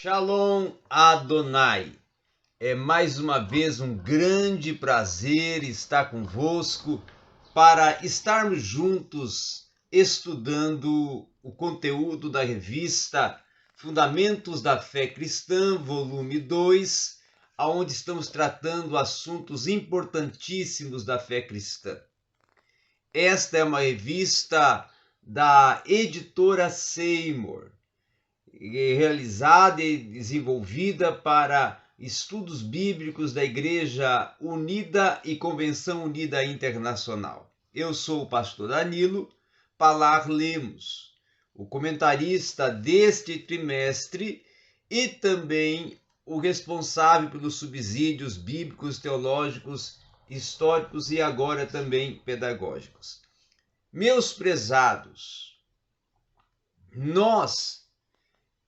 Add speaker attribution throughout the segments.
Speaker 1: Shalom Adonai. É mais uma vez um grande prazer estar convosco para estarmos juntos estudando o conteúdo da revista Fundamentos da Fé Cristã, volume 2, onde estamos tratando assuntos importantíssimos da fé cristã. Esta é uma revista da editora Seymour, realizada e desenvolvida para estudos bíblicos da Igreja Unida e Convenção Unida Internacional. Eu sou o pastor Danilo Palar Lemos, o comentarista deste trimestre e também o responsável pelos subsídios bíblicos, teológicos, históricos e agora também pedagógicos. Meus prezados, nós,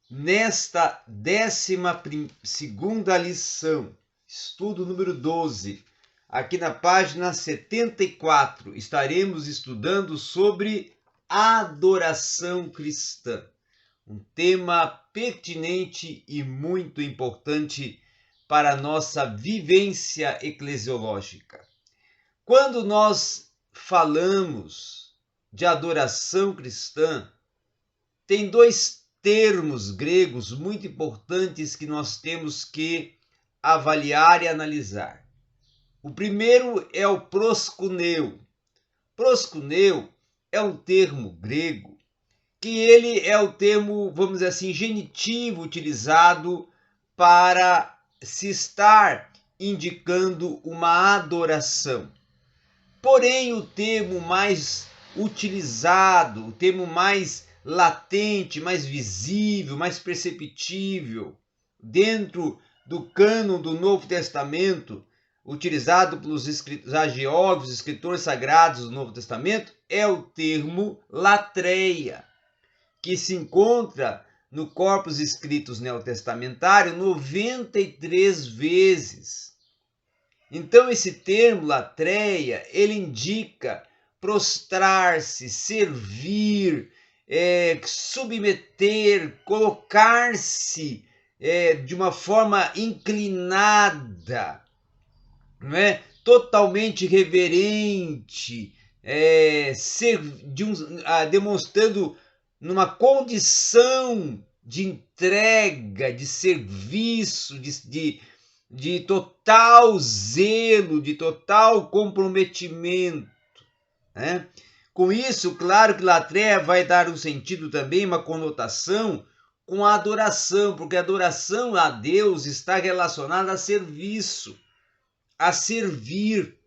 Speaker 1: nesta 12ª lição, estudo número 12, aqui na página 74, estaremos estudando sobre adoração cristã, um tema pertinente e muito importante para a nossa vivência eclesiológica. Quando nós falamos de adoração cristã, tem dois termos gregos muito importantes que nós temos que avaliar e analisar. O primeiro é o proskuneu. Proskuneu é um termo grego que ele é o termo, vamos dizer assim, genitivo utilizado para se estar indicando uma adoração. Porém, o termo mais utilizado, o termo mais latente, mais visível, mais perceptível dentro do cânon do Novo Testamento, utilizado pelos hagiógrafos, escritores sagrados do Novo Testamento, é o termo latreia, que se encontra no Corpus Escritos Neotestamentário 93 vezes. Então, esse termo latreia, ele indica prostrar-se, servir, submeter, colocar-se de uma forma inclinada, não é? Totalmente reverente, demonstrando numa condição de entrega, de serviço, de total zelo, de total comprometimento, né? Com isso, claro que latreia vai dar um sentido também, uma conotação com a adoração, porque a adoração a Deus está relacionada a serviço, a servir,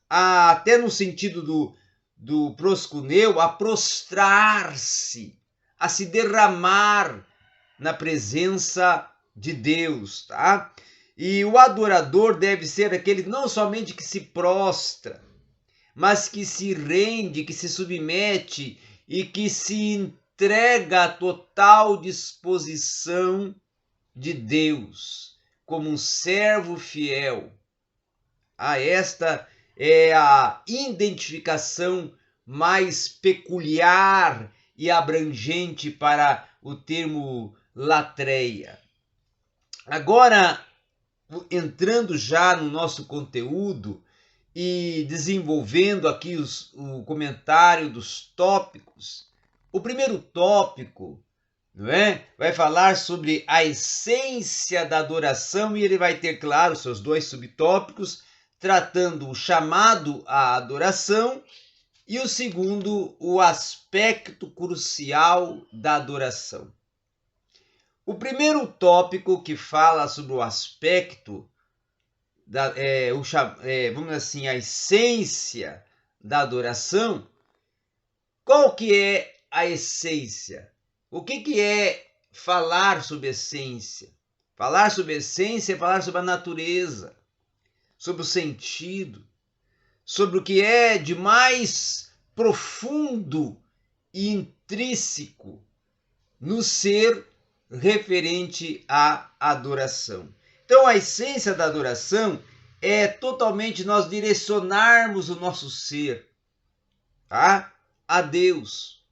Speaker 1: até no sentido do proskuneu, a prostrar-se, a se derramar na presença de Deus, tá? E o adorador deve ser aquele não somente que se prostra, mas que se rende, que se submete e que se entrega à total disposição de Deus, como um servo fiel. Esta é a identificação mais peculiar e abrangente para o termo latreia. Agora, entrando já no nosso conteúdo e desenvolvendo aqui o comentário dos tópicos, o primeiro tópico, não é? Vai falar sobre a essência da adoração e ele vai ter, claro, seus dois subtópicos, tratando o chamado à adoração e o segundo, o aspecto crucial da adoração. O primeiro tópico que fala sobre o aspecto, vamos dizer assim, a essência da adoração. Qual que é a essência? O que é falar sobre essência? Falar sobre essência é falar sobre a natureza, sobre o sentido, sobre o que é de mais profundo e intrínseco no ser referente à adoração. Então, a essência da adoração é totalmente nós direcionarmos o nosso ser, tá? A Deus.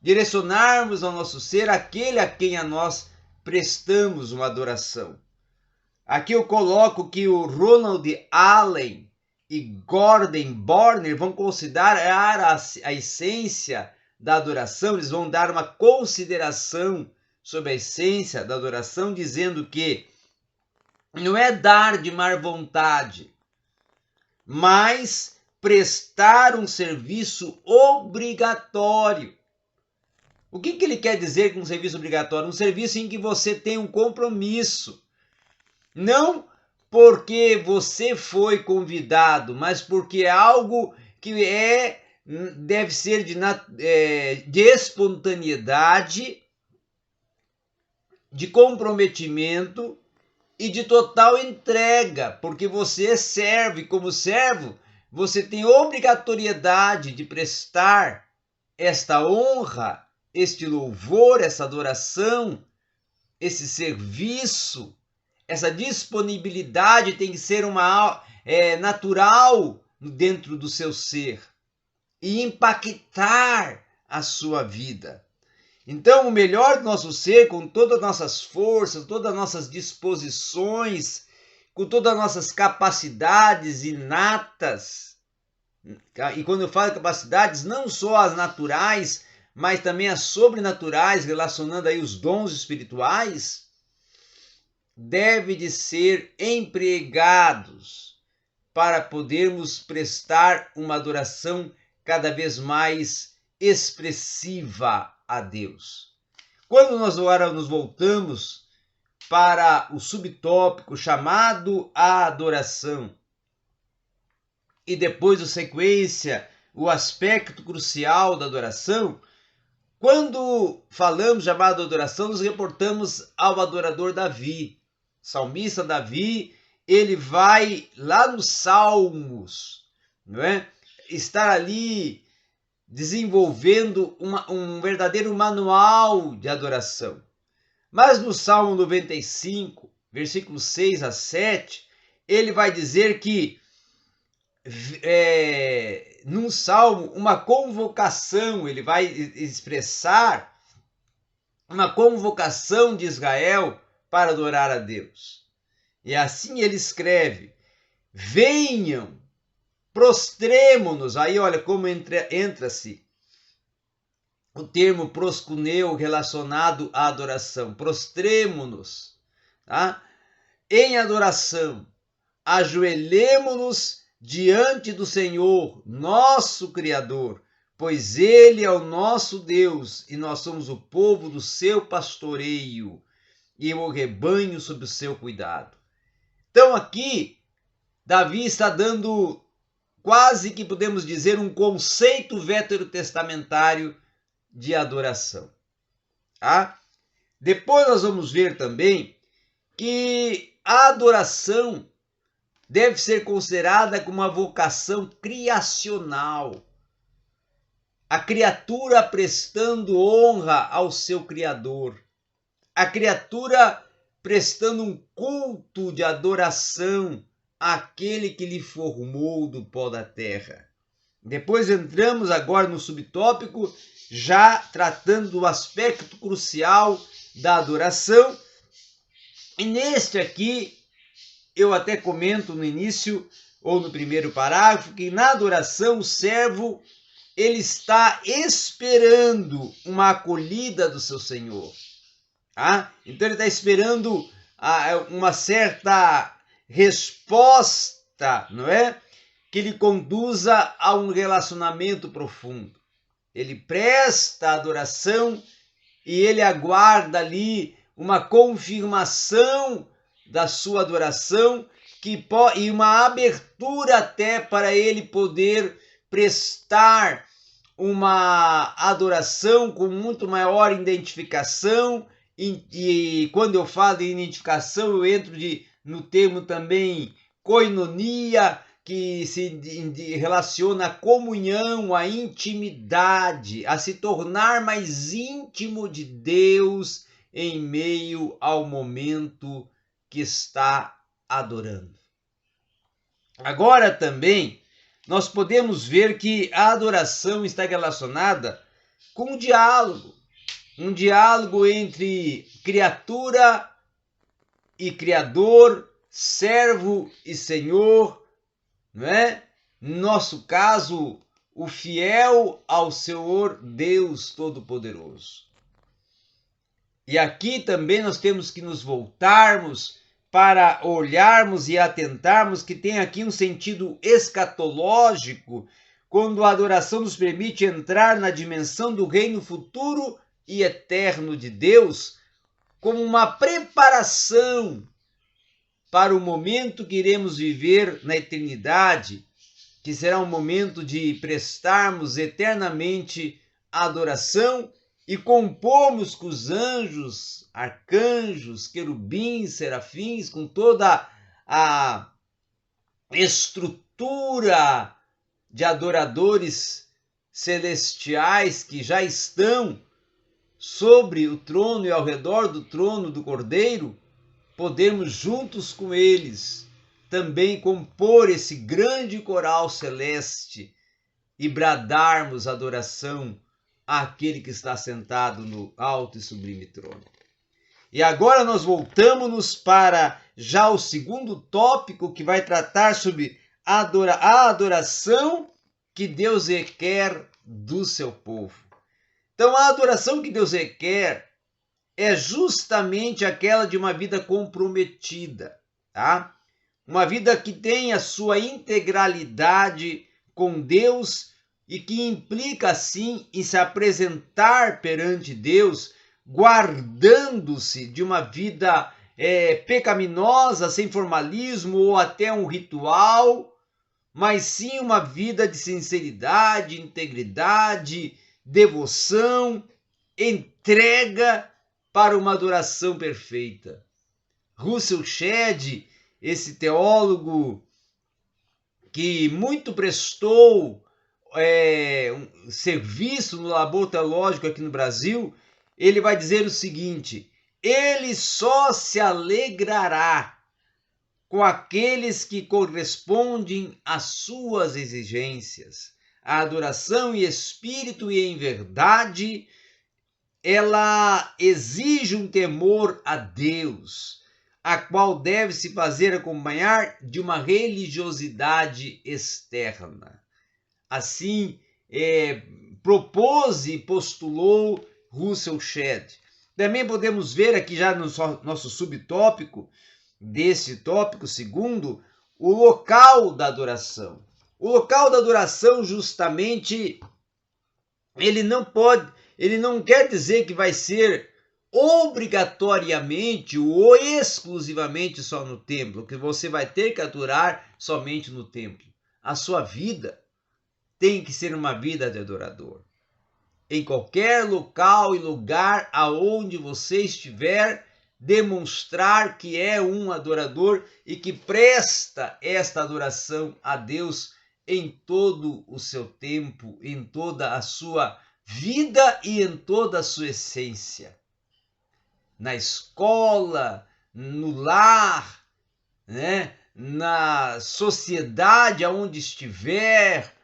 Speaker 1: Direcionarmos ao nosso ser aquele a quem a nós prestamos uma adoração. Aqui eu coloco que o Ronald Allen e Gordon Borner vão considerar a essência da adoração, eles vão dar uma consideração sobre a essência da adoração, dizendo que não é dar de má vontade, mas prestar um serviço obrigatório. O que ele quer dizer com um serviço obrigatório? Um serviço em que você tem um compromisso. Não porque você foi convidado, mas porque é algo que deve ser de espontaneidade, de comprometimento e de total entrega, porque você serve. Como servo, você tem obrigatoriedade de prestar esta honra, este louvor, essa adoração, esse serviço. Essa disponibilidade tem que ser natural dentro do seu ser e impactar a sua vida. Então, o melhor do nosso ser, com todas as nossas forças, todas as nossas disposições, com todas as nossas capacidades inatas, e quando eu falo capacidades, não só as naturais, mas também as sobrenaturais, relacionando aí os dons espirituais, deve de ser empregados para podermos prestar uma adoração cada vez mais expressiva a Deus. Quando nós agora nos voltamos para o subtópico chamado a adoração, e depois a sequência, o aspecto crucial da adoração, quando falamos chamado adoração, nos reportamos ao adorador Davi. Salmista Davi, ele vai lá nos Salmos, não é? Estar ali desenvolvendo um verdadeiro manual de adoração. Mas no Salmo 95, versículos 6 a 7, ele vai dizer que num salmo, uma convocação, ele vai expressar uma convocação de Israel para adorar a Deus. E assim ele escreve: venham, prostremo-nos. Aí olha como entra-se o termo proscuneu relacionado à adoração. Prostremo-nos, tá? Em adoração, ajoelhemo-nos diante do Senhor, nosso Criador, pois Ele é o nosso Deus e nós somos o povo do seu pastoreio e o rebanho sob o seu cuidado. Então aqui, Davi está dando quase que podemos dizer um conceito veterotestamentário de adoração. Tá? Depois nós vamos ver também que a adoração deve ser considerada como uma vocação criacional. A criatura prestando honra ao seu Criador. A criatura prestando um culto de adoração àquele que lhe formou do pó da terra. Depois entramos agora no subtópico, já tratando do aspecto crucial da adoração. E neste aqui, eu até comento no início, ou no primeiro parágrafo, que na adoração o servo, ele está esperando uma acolhida do seu Senhor. Tá? Então ele está esperando uma certa resposta, não é? Que lhe conduza a um relacionamento profundo. Ele presta adoração e ele aguarda ali uma confirmação da sua adoração e uma abertura até para ele poder prestar uma adoração com muito maior identificação. E quando eu falo de identificação, eu entro no termo também koinonia, que se relaciona à comunhão, à intimidade, a se tornar mais íntimo de Deus em meio ao momento que está adorando. Agora também nós podemos ver que a adoração está relacionada com o diálogo. um diálogo entre criatura e Criador, servo e Senhor, não é? No nosso caso, o fiel ao Senhor Deus Todo-Poderoso. E aqui também nós temos que nos voltarmos para olharmos e atentarmos que tem aqui um sentido escatológico, quando a adoração nos permite entrar na dimensão do reino futuro e eterno de Deus, como uma preparação para o momento que iremos viver na eternidade, que será um momento de prestarmos eternamente adoração e compomos com os anjos, arcanjos, querubins, serafins, com toda a estrutura de adoradores celestiais que já estão sobre o trono e ao redor do trono do Cordeiro, podermos juntos com eles também compor esse grande coral celeste e bradarmos adoração àquele que está sentado no alto e sublime trono. E agora nós voltamos para já o segundo tópico, que vai tratar sobre a adoração que Deus requer do seu povo. Então, a adoração que Deus requer é justamente aquela de uma vida comprometida, tá? Uma vida que tem a sua integralidade com Deus e que implica, assim, em se apresentar perante Deus, guardando-se de uma vida pecaminosa, sem formalismo ou até um ritual, mas sim uma vida de sinceridade, integridade, devoção, entrega para uma adoração perfeita. Russell Shedd, esse teólogo que muito prestou um serviço no labor teológico aqui no Brasil, ele vai dizer o seguinte: ele só se alegrará com aqueles que correspondem às suas exigências. A adoração em espírito e em verdade, ela exige um temor a Deus, a qual deve se fazer acompanhar de uma religiosidade externa. Assim, propôs e postulou Russell Shedd. Também podemos ver aqui já no nosso subtópico, desse tópico segundo, o local da adoração. O local da adoração, justamente, ele não quer dizer que vai ser obrigatoriamente ou exclusivamente só no templo, que você vai ter que adorar somente no templo. A sua vida tem que ser uma vida de adorador. Em qualquer local e lugar aonde você estiver, demonstrar que é um adorador e que presta esta adoração a Deus em todo o seu tempo, em toda a sua vida e em toda a sua essência. Na escola, no lar, né? Na sociedade aonde estiver,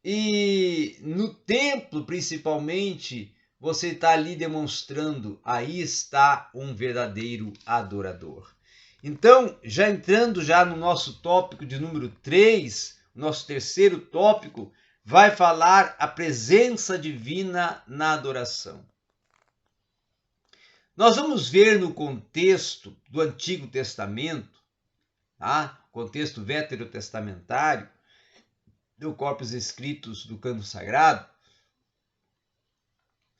Speaker 1: e no templo, principalmente, você está ali demonstrando, aí está um verdadeiro adorador. Então, já entrando já no nosso tópico de número 3, nosso terceiro tópico, vai falar a presença divina na adoração. Nós vamos ver no contexto do Antigo Testamento, tá? Contexto veterotestamentário, do corpus escritos do canto sagrado,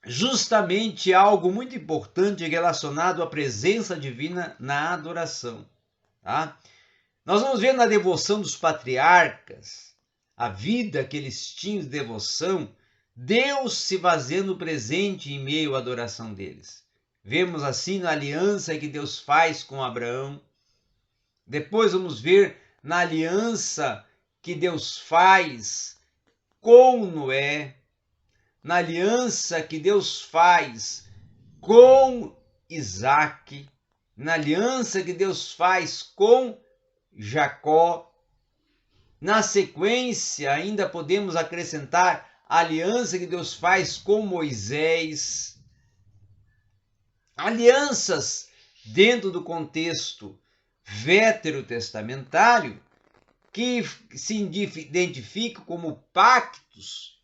Speaker 1: justamente algo muito importante relacionado à presença divina na adoração. Tá? Nós vamos ver na devoção dos patriarcas, a vida que eles tinham de devoção, Deus se fazendo presente em meio à adoração deles. Vemos assim na aliança que Deus faz com Abraão. Depois vamos ver na aliança que Deus faz com Noé, na aliança que Deus faz com Isaac, na aliança que Deus faz com Jacó. Na sequência, ainda podemos acrescentar a aliança que Deus faz com Moisés. alianças dentro do contexto veterotestamentário que se identificam como pactos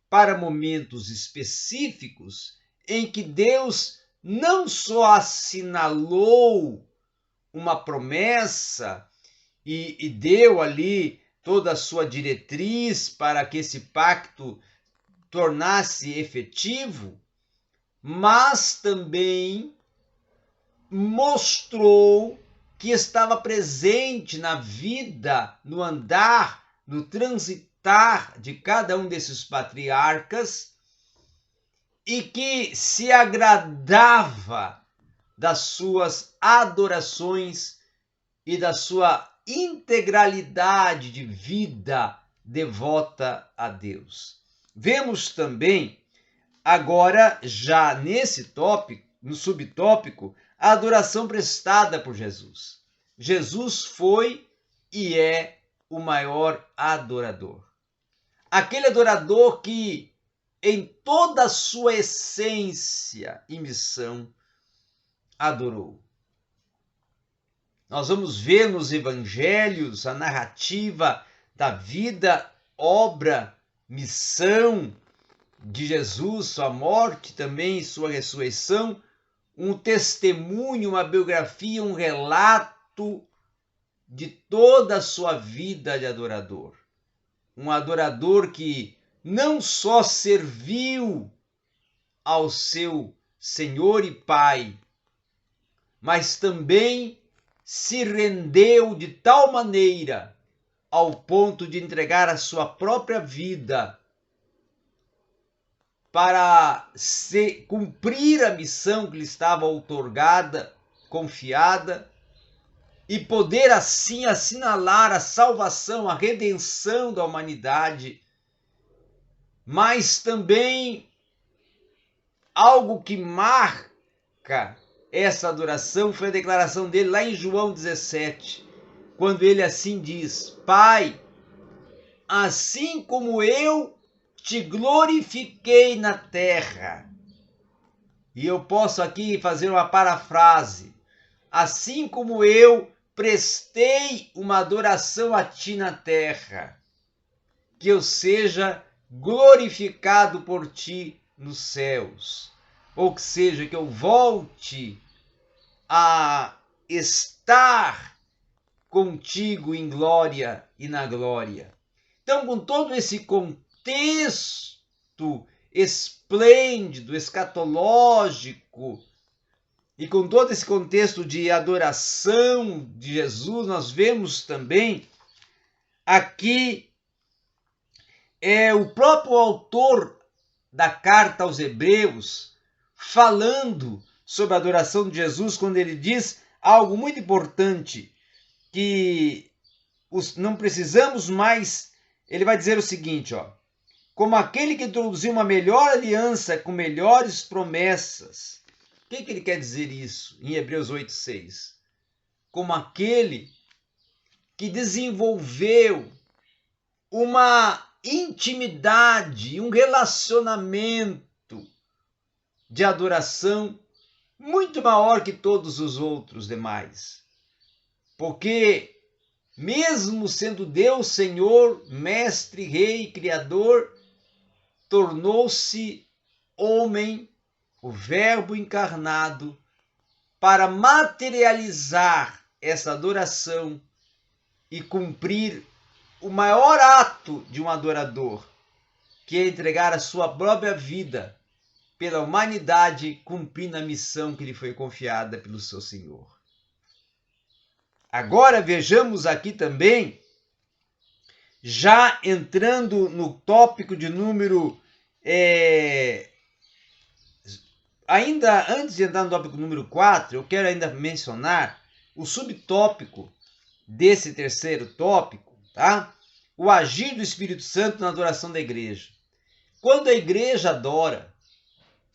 Speaker 1: para momentos específicos em que Deus não só assinalou uma promessa e deu ali toda a sua diretriz para que esse pacto tornasse efetivo, mas também mostrou que estava presente na vida, no andar, no transitar de cada um desses patriarcas e que se agradava das suas adorações e da sua integralidade de vida devota a Deus. Vemos também agora, já nesse tópico, no subtópico, a adoração prestada por Jesus. Jesus foi e é o maior adorador. Aquele adorador que, em toda a sua essência e missão, adorou. Nós vamos ver nos evangelhos a narrativa da vida, obra, missão de Jesus, sua morte também, sua ressurreição, um testemunho, uma biografia, um relato de toda a sua vida de adorador. Um adorador que não só serviu ao seu Senhor e Pai, mas também se rendeu de tal maneira ao ponto de entregar a sua própria vida para cumprir a missão que lhe estava outorgada, confiada, e poder assim assinalar a salvação, a redenção da humanidade, mas também algo que marca essa adoração foi a declaração dele lá em João 17, quando ele assim diz: Pai, assim como eu te glorifiquei na terra. E eu posso aqui fazer uma parafrase. Assim como eu prestei uma adoração a ti na terra, que eu seja glorificado por ti nos céus. Ou que seja, que eu volte a estar contigo em glória e na glória. Então, com todo esse contexto esplêndido, escatológico, e com todo esse contexto de adoração de Jesus, nós vemos também aqui o próprio autor da carta aos Hebreus falando sobre a adoração de Jesus, quando ele diz algo muito importante, que não precisamos mais. Ele vai dizer o seguinte, como aquele que introduziu uma melhor aliança com melhores promessas. O que ele quer dizer isso em Hebreus 8:6? Como aquele que desenvolveu uma intimidade, um relacionamento de adoração muito maior que todos os outros demais. Porque mesmo sendo Deus Senhor, Mestre, Rei, Criador, tornou-se homem, o Verbo encarnado, para materializar essa adoração e cumprir o maior ato de um adorador, que é entregar a sua própria vida pela humanidade, cumprindo a missão que lhe foi confiada pelo seu Senhor. Agora vejamos aqui também, já entrando no tópico de número... Ainda antes de entrar no tópico número 4, eu quero ainda mencionar o subtópico desse terceiro tópico, tá? O agir do Espírito Santo na adoração da igreja. Quando a igreja adora,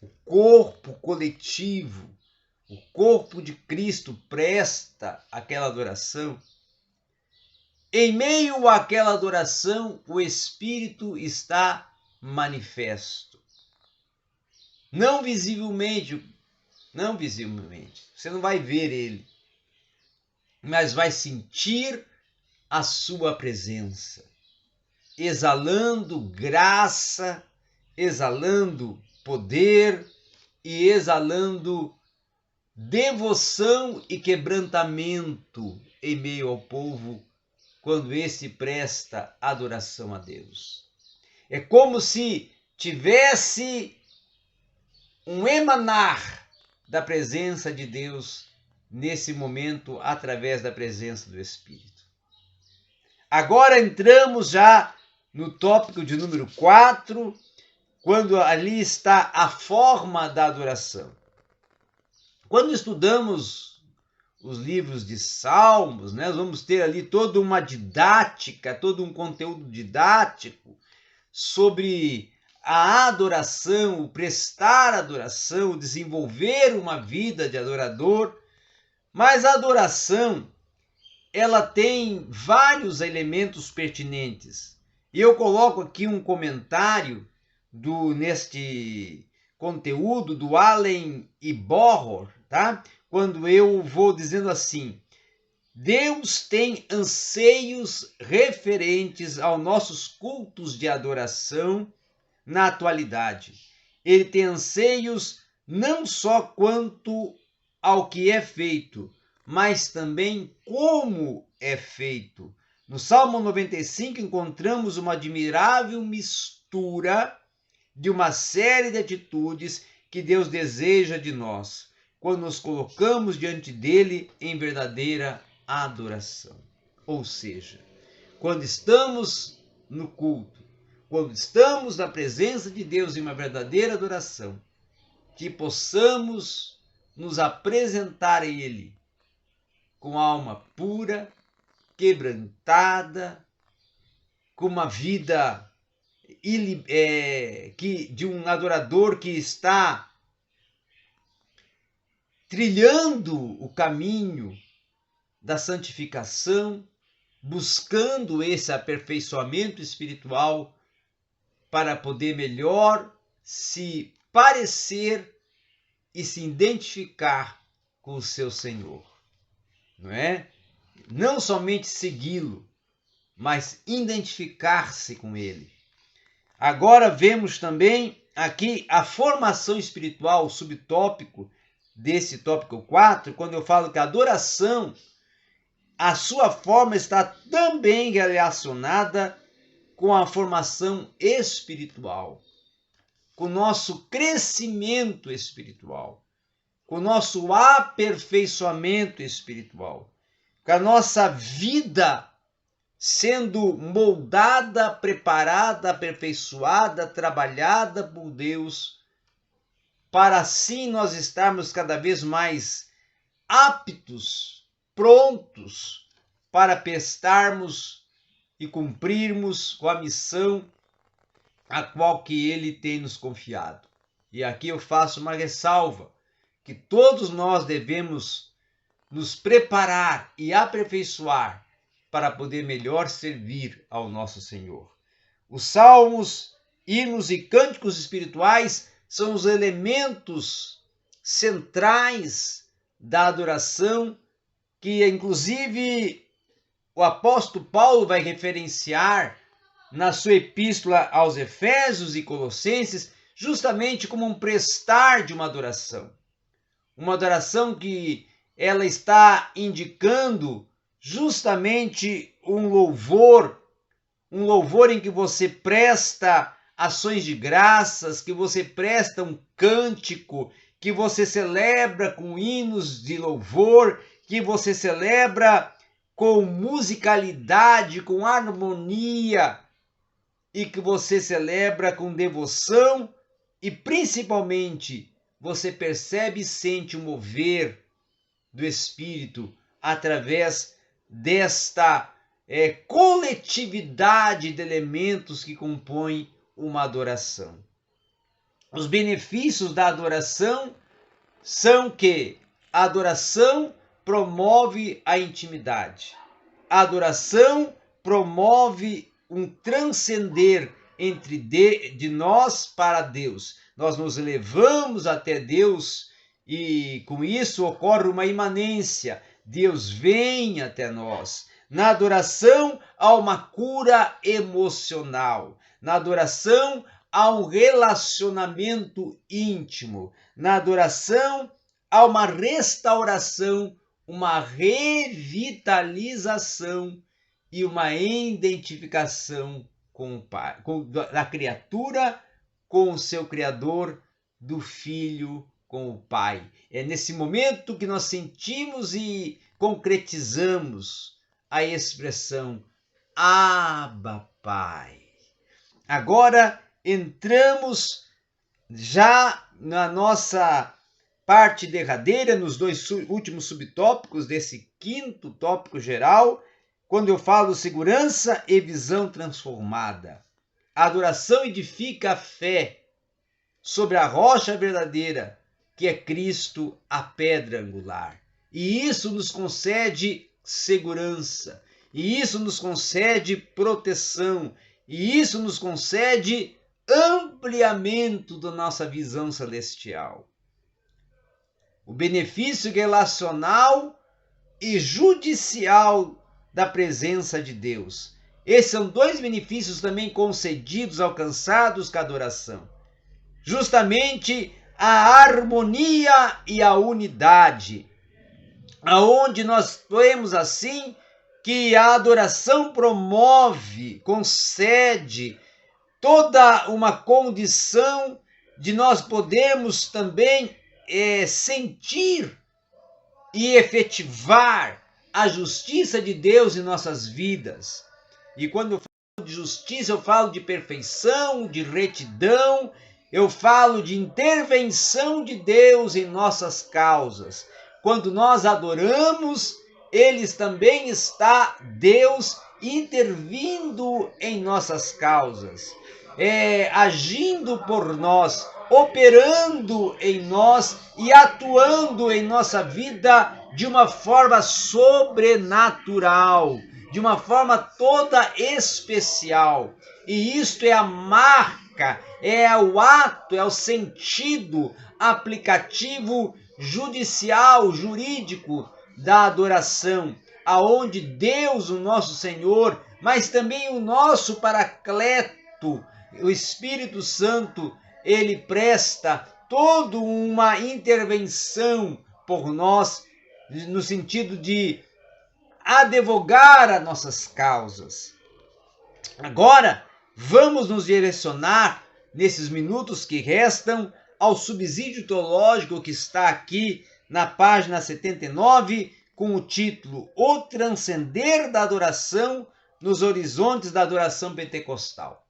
Speaker 1: o corpo coletivo, o corpo de Cristo presta aquela adoração, em meio àquela adoração, o Espírito está manifesto. Não visivelmente, não visivelmente. Você não vai ver ele, mas vai sentir a sua presença, exalando graça, exalando poder e exalando devoção e quebrantamento em meio ao povo quando esse presta adoração a Deus. É como se tivesse um emanar da presença de Deus nesse momento através da presença do Espírito. Agora entramos já no tópico de número 4, quando ali está a forma da adoração. Quando estudamos os livros de Salmos, nós vamos ter ali toda uma didática, todo um conteúdo didático sobre a adoração, o prestar adoração, o desenvolver uma vida de adorador. Mas a adoração, ela tem vários elementos pertinentes. E eu coloco aqui um comentário neste conteúdo do Allen e Bohor, tá? Quando eu vou dizendo assim: Deus tem anseios referentes aos nossos cultos de adoração na atualidade. Ele tem anseios não só quanto ao que é feito, mas também como é feito. No Salmo 95 encontramos uma admirável mistura de uma série de atitudes que Deus deseja de nós, quando nos colocamos diante dele em verdadeira adoração. Ou seja, quando estamos no culto, quando estamos na presença de Deus em uma verdadeira adoração, que possamos nos apresentar a Ele com alma pura, quebrantada, com uma vida de um adorador que está trilhando o caminho da santificação, buscando esse aperfeiçoamento espiritual para poder melhor se parecer e se identificar com o seu Senhor, não é? Não somente segui-lo, mas identificar-se com ele. Agora vemos também aqui a formação espiritual, o subtópico desse tópico 4, quando eu falo que a adoração, a sua forma está também relacionada com a formação espiritual, com o nosso crescimento espiritual, com o nosso aperfeiçoamento espiritual, com a nossa vida sendo moldada, preparada, aperfeiçoada, trabalhada por Deus, para assim nós estarmos cada vez mais aptos, prontos para prestarmos e cumprirmos com a missão a qual que Ele tem nos confiado. E aqui eu faço uma ressalva, que todos nós devemos nos preparar e aperfeiçoar para poder melhor servir ao nosso Senhor. Os salmos, hinos e cânticos espirituais são os elementos centrais da adoração que, inclusive, o apóstolo Paulo vai referenciar na sua epístola aos Efésios e Colossenses, justamente como um prestar de uma adoração. Uma adoração que ela está indicando justamente um louvor em que você presta ações de graças, que você presta um cântico, que você celebra com hinos de louvor, que você celebra com musicalidade, com harmonia, e que você celebra com devoção e principalmente você percebe e sente o mover do Espírito através desta coletividade de elementos que compõem uma adoração. Os benefícios da adoração são que a adoração promove a intimidade. A adoração promove um transcender de nós para Deus. Nós nos elevamos até Deus e com isso ocorre uma imanência. Deus vem até nós. Na adoração há uma cura emocional. Na adoração há um relacionamento íntimo. Na adoração há uma restauração, uma revitalização e uma identificação com o Pai, da criatura com o seu Criador, do Filho com o Pai. É nesse momento que nós sentimos e concretizamos a expressão Abba, Pai. Agora entramos já na nossa parte derradeira, nos dois últimos subtópicos desse quinto tópico geral, quando eu falo segurança e visão transformada. A adoração edifica a fé sobre a rocha verdadeira, que é Cristo, a pedra angular. E isso nos concede segurança, e isso nos concede proteção, e isso nos concede ampliamento da nossa visão celestial. O benefício relacional e judicial da presença de Deus. Esses são dois benefícios também concedidos, alcançados com a adoração. Justamente a harmonia e a unidade, aonde nós vemos assim que a adoração promove, concede toda uma condição de nós podermos também sentir e efetivar a justiça de Deus em nossas vidas. E quando eu falo de justiça, eu falo de perfeição, de retidão, eu falo de intervenção de Deus em nossas causas. Quando nós adoramos, eles também está Deus intervindo em nossas causas, agindo por nós, operando em nós e atuando em nossa vida de uma forma sobrenatural, de uma forma toda especial. E isto é a marca, é o ato, é o sentido aplicativo judicial, jurídico da adoração, aonde Deus, o nosso Senhor, mas também o nosso Paracleto, o Espírito Santo, ele presta toda uma intervenção por nós, no sentido de advogar as nossas causas. Agora, vamos nos direcionar, nesses minutos que restam, ao subsídio teológico que está aqui na página 79, com o título O Transcender da Adoração nos Horizontes da Adoração Pentecostal.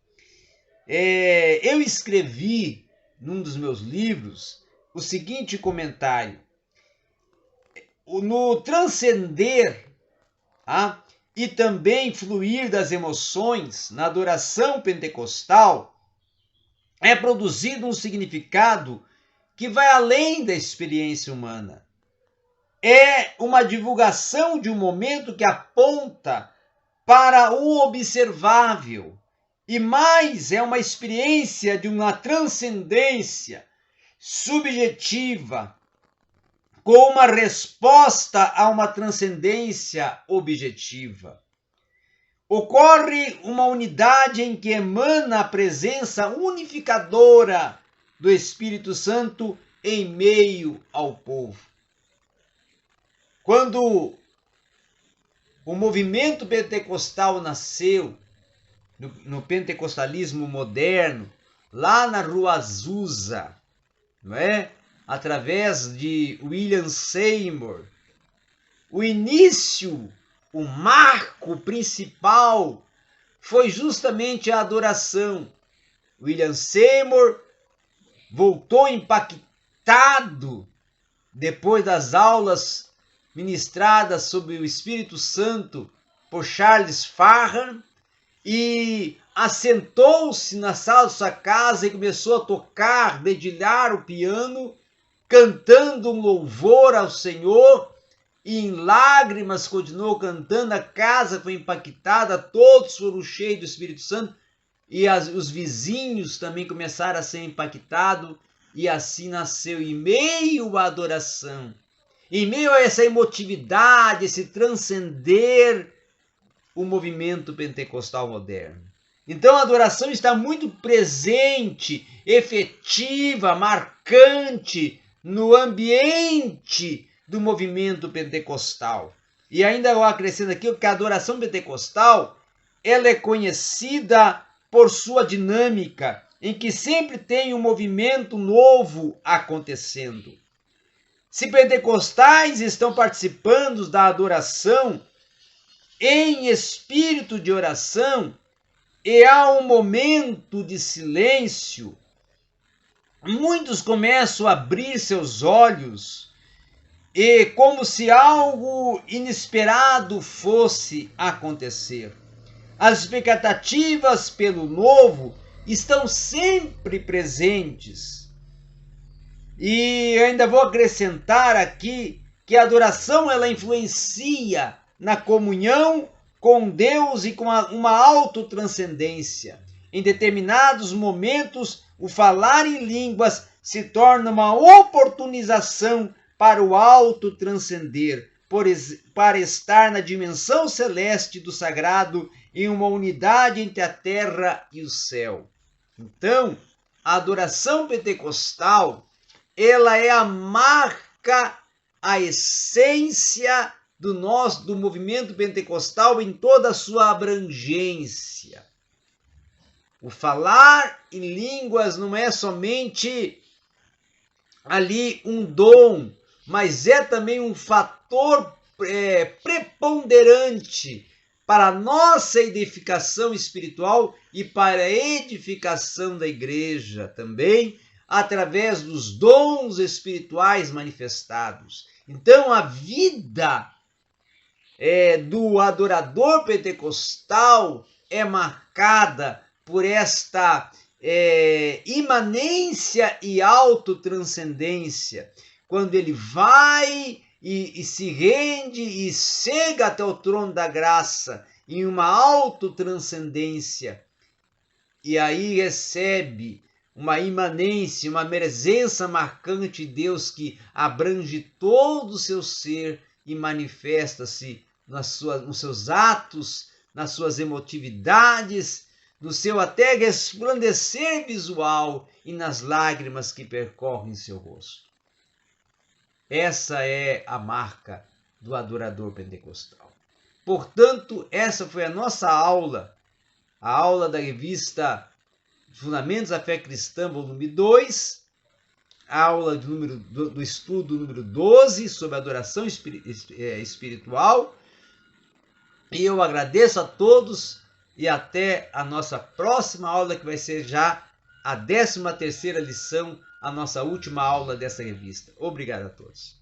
Speaker 1: Eu escrevi, num dos meus livros, o seguinte comentário. No transcender e também fluir das emoções na adoração pentecostal, é produzido um significado que vai além da experiência humana. É uma divulgação de um momento que aponta para o observável, e mais é uma experiência de uma transcendência subjetiva, com uma resposta a uma transcendência objetiva. Ocorre uma unidade em que emana a presença unificadora do Espírito Santo em meio ao povo. Quando o movimento pentecostal nasceu, no pentecostalismo moderno, lá na Rua Azusa, não é? Através de William Seymour, o início, o marco principal foi justamente a adoração. William Seymour voltou impactado depois das aulas ministradas sobre o Espírito Santo por Charles Farrar e assentou-se na sala de sua casa e começou a tocar, dedilhar o piano, cantando um louvor ao Senhor, e em lágrimas continuou cantando. A casa foi impactada, todos foram cheios do Espírito Santo, e os vizinhos também começaram a ser impactados e assim nasceu em meio à adoração, em meio a essa emotividade, esse transcender, o movimento pentecostal moderno. Então a adoração está muito presente, efetiva, marcante no ambiente do movimento pentecostal. E ainda eu acrescento aqui que a adoração pentecostal ela é conhecida por sua dinâmica, em que sempre tem um movimento novo acontecendo. Se pentecostais estão participando da adoração em espírito de oração e há um momento de silêncio, muitos começam a abrir seus olhos e como se algo inesperado fosse acontecer. As expectativas pelo novo estão sempre presentes. E ainda vou acrescentar aqui que a adoração ela influencia na comunhão com Deus e com uma autotranscendência. Em determinados momentos, o falar em línguas se torna uma oportunização para o autotranscender, para estar na dimensão celeste do sagrado, em uma unidade entre a terra e o céu. Então, a adoração pentecostal, ela é a marca, a essência do movimento pentecostal em toda a sua abrangência. O falar em línguas não é somente ali um dom, mas é também um fator preponderante para a nossa edificação espiritual e para a edificação da igreja também, através dos dons espirituais manifestados. Então, a vida do adorador pentecostal é marcada por esta imanência e autotranscendência, quando ele vai e se rende e chega até o trono da graça em uma autotranscendência, e aí recebe uma imanência, uma presença marcante de Deus que abrange todo o seu ser e manifesta-se nos seus atos, nas suas emotividades, no seu até resplandecer visual e nas lágrimas que percorrem seu rosto. Essa é a marca do adorador pentecostal. Portanto, essa foi a nossa aula, a aula da revista Fundamentos da Fé Cristã, volume 2, a aula do estudo número 12 sobre adoração espiritual. E eu agradeço a todos e até a nossa próxima aula, que vai ser já a 13ª lição, a nossa última aula dessa revista. Obrigado a todos.